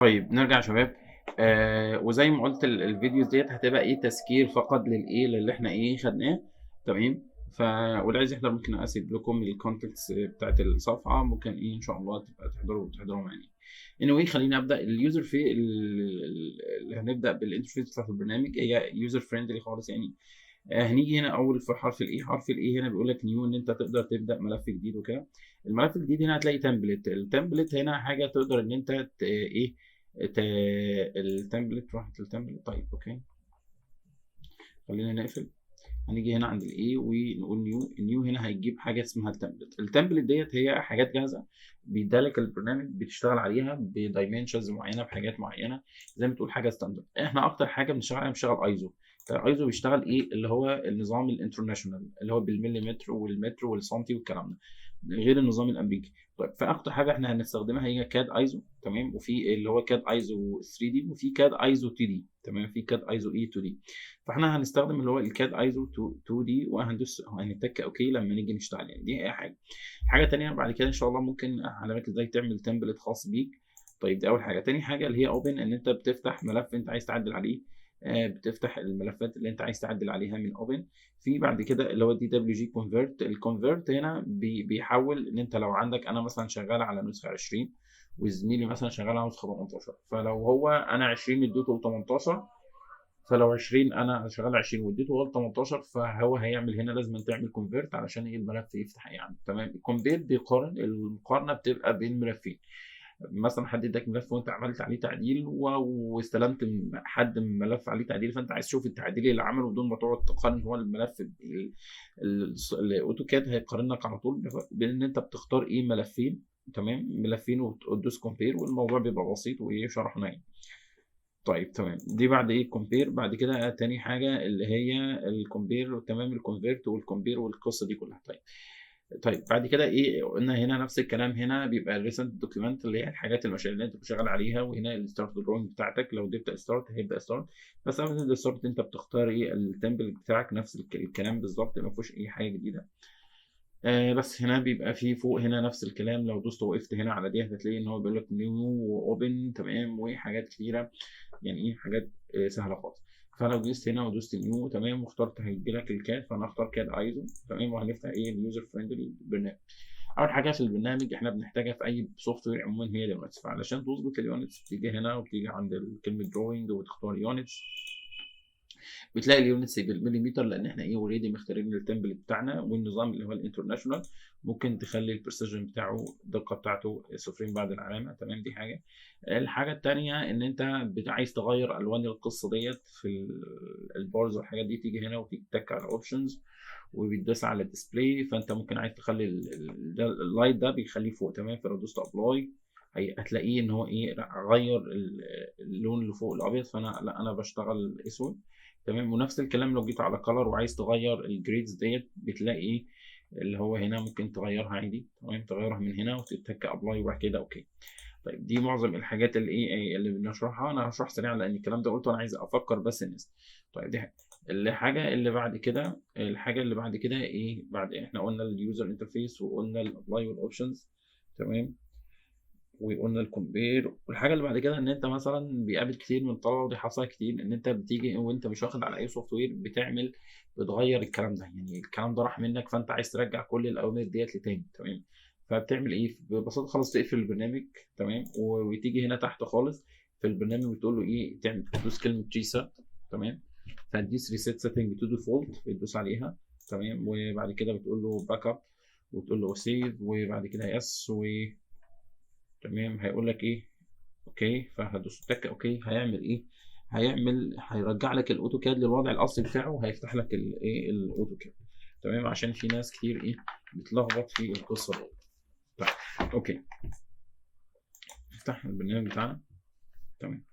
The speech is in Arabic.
طيب نرجع يا شباب. وزي ما قُلت الفيديوز ديّة هتبقى إيه تذكير فقط للي إحنا إيه خدناه. تمام. واللي عايز يحضر ممكن أسيب لكم الcontacts بتاعة الصفحة، ممكن إيه إن شاء الله تبقى تحضروا معانا. anyway خلّيني أبدأ الuser في اللي هنبدأ بالinterface بتاعة البرنامج هي user friendly خالص يعني. هنيجي هنا أول في حرف الA، حرف الA هنا بيقول لك new إن أنت تقدر تبدأ ملف جديد وكده. الملف الجديد هنا هتلاقي template، الtemplate هنا حاجة تقدر إن أنت إيه ت الtemplate راحت الtemplate. طيب أوكي، خلّينا نقفل. هنيجي هنا عند الA ونقول new هنا هيجيب حاجة اسمها الtemplate ديّة هي حاجات جاهزة بيدّيها لك البرنامج بتشتغل عليها بdimensions معيّنة، بحاجات معيّنة، زي ما تقول حاجة standard. إحنا أكتر حاجة بنشتغل عليها ISO. ISO بيشتغل إيه، اللي هو النظام الinternational اللي هو بالمليمتر والمتر والسنتي والكلام ده، غير النظام الأمريكي. طيب فأكتر حاجة إحنا هنستخدمها هي CAD ISO. تمام. وفي اللي هو CAD ISO 3D وفي CAD ISO 2D. تمام. في CAD ISO E2D. فاحنا هنستخدم اللي هو الكاد ايزو 2 دي وهندوس هنتك اوكي لما نيجي نشتغل يعني. دي اي حاجه. حاجه تانية بعد كده ان شاء الله ممكن اعلمك ازاي تعمل تمبلت خاص بيك. طيب دي اول حاجه. تاني حاجه اللي هي اوبن، ان انت بتفتح ملف انت عايز تعدل عليه. بتفتح الملفات اللي انت عايز تعدل عليها من اوبن. في بعد كده اللي هو دي دبليو جي كونفرت. الكونفرت هنا بيحول ان انت لو عندك، انا مثلا شغال على نسخه 20 وزميلي مثلا شغال على نسخه 18، فلو هو انا 20 اديته 18، فلو 20 أنا شغال 20 واديته هو ال18، فهو هيعمل هنا لازمًا تعمل convert علشان إيه الملف يفتح يعني. تمام. الcompare بيقارن، المقارنة بتبقى بين ملفين. مثلًا حد اداك ملف وأنت عملت عليه تعديل واستلمت من حد من ملف عليه تعديل، فأنت عايز تشوف التعديل اللي عمله بدون ما تقعد تقارن. هو الملف الأوتوكاد هيقارن لك على طول بين إن أنت بتختار إيه ملفين. تمام. ملفين وتدوس compare والموضوع بيبقى بسيط وإيه شرحناه يعني. طيب تمام. دي بعد إيه الcompare. بعد كده تاني حاجة اللي هي الcompare. تمام. الconvert والcompare والقصة دي كلها. طيب بعد كده إيه قلنا هنا نفس الكلام. هنا بيبقى الrecent document اللي هي الحاجات المشاريع اللي أنت شغال عليها، وهنا الstart drawing بتاعتك. لو جبت start هيبدأ start. بس قبل ما تبدأ start أنت بتختار إيه الtemplate بتاعك نفس الكلام بالضبط، ما فيهوش أي حاجة جديدة. بس هنا بيبقى في فوق هنا نفس الكلام. لو دوست وقفت هنا على دي هتلاقي ان هو بيقول لك نيو واوبن. تمام. وحاجات كتيره يعني ايه حاجات سهله خالص. فلو دوست هنا ودوست نيو تمام واخترت هيجي لك الكاد، فانا اختار كاد ايزو. تمام. وهنفتح ايه اليوزر فريندلي برنامج. اول حاجه في البرنامج احنا بنحتاجها في اي سوفت وير عموما هي اليونتس. فعلشان تظبط اليونتس بتيجي هنا وبتيجي عند كلمه دروينج وتختار يونتس. بتلاقي اليونتس بالمليمتر لان احنا ايه اوريدي مختارين التمبل بتاعنا، والنظام اللي هو الانترناشونال ممكن تخلي البرسيجن بتاعه الدقه بتاعته صفرين بعد العلامه. تمام. دي حاجه. الحاجه الثانيه ان انت عايز تغير الوان القصه ديت في البارز والحاجات دي، تيجي هنا وتتك على اوبشنز وبتدوس على الديسبلاي. فانت ممكن عايز تخلي اللايت ده بيخليه فوق. تمام. فلو دوست ابلاي هتلاقيه ان هو ايه غير اللون اللي فوق الابيض. فانا لا انا بشتغل اسود. تمام. ونفس الكلام لو جيت على color وعايز تغير الجريدز ديت بتلاقي ايه اللي هو هنا ممكن تغيرها عادي. تمام. تغيرها من هنا وتتك ابلاي وبعد كده اوكي. طيب دي معظم الحاجات اللي ايه اللي بنشرحها. انا هشرح سريعا لان الكلام ده قلته انا عايز افكر بس الناس. طيب دي الحاجه اللي بعد كده. الحاجه اللي بعد كده ايه بعد احنا قلنا اليوزر انترفيس وقلنا الابلاي والاوبشنز. تمام. وقلنا الكومبير. والحاجه اللي بعد كده ان انت مثلا بيقابل كتير من الطلبه، ودي حصلت كتير، ان انت بتيجي وانت مش واخد على اي سوفت وير بتغير الكلام ده. يعني الكلام ده راح منك فانت عايز ترجع كل الاوامر ديت لتاني. تمام. فبتعمل ايه ببساطه خالص؟ تقفل البرنامج. تمام. وتيجي هنا تحت خالص في البرنامج بتقول له ايه تعمل، تدوس كلمه ريسيت. تمام. فهتدوس ريسيت سيتنج تو ديفولت بتدوس عليها. تمام. وبعد كده بتقول له باك اب وتقول له سيف وبعد كده يس تمام. هيقول لك ايه اوكي. فهدوس تك اوكي. هيعمل ايه؟ هيرجع لك الاوتوكاد للوضع الاصلي بتاعه وهيفتح لك الايه الاوتوكاد. تمام. عشان في ناس كتير ايه بتلخبط في القصه دي. طيب اوكي. نفتح البرنامج بتاعنا. تمام.